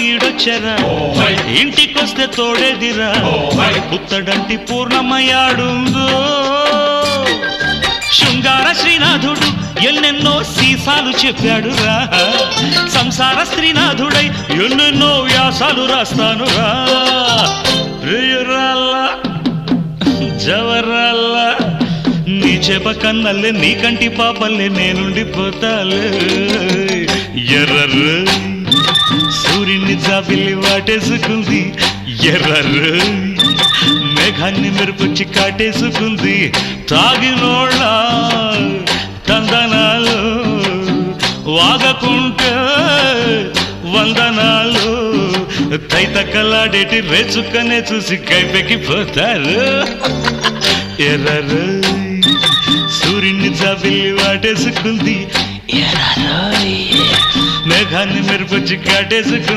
ఈడొచ్చరా ఇంటికొస్తే తోడేదిరా పుత్తడంటి పూర్ణమయ్యాడుందో శృంగార శ్రీనాథుడు ఎన్నెన్నో సీసాలు చెప్పాడురా సంసార స్త్రీనాథుడై ఎన్నెన్నో వ్యాసాలు రాస్తానురా ప్రియురాల్లా జవరాల్లా నీ చేప కన్నల్లే నీ కంటి పాపల్లే నేనుండిపోతాలే ఎర్రర్రు సూర్యుని జాబిల్లి వాటేసుకుంది ఎర్రర్రు మేఘాన్ని మెరుపుచ్చి కాటేసుకుంది తాగినోళ్ళ తందనాలు వాగకుంటే వందనాలు తైతక్కలాడేటి రేచుక్కనే చూసి కైపెక్కిపోతారు ఎర్రరు సూర్యుని జాబిల్లి వాటేసుకుంది మేఘాన్ని మెరుపుచ్చి కాటేసుకుంది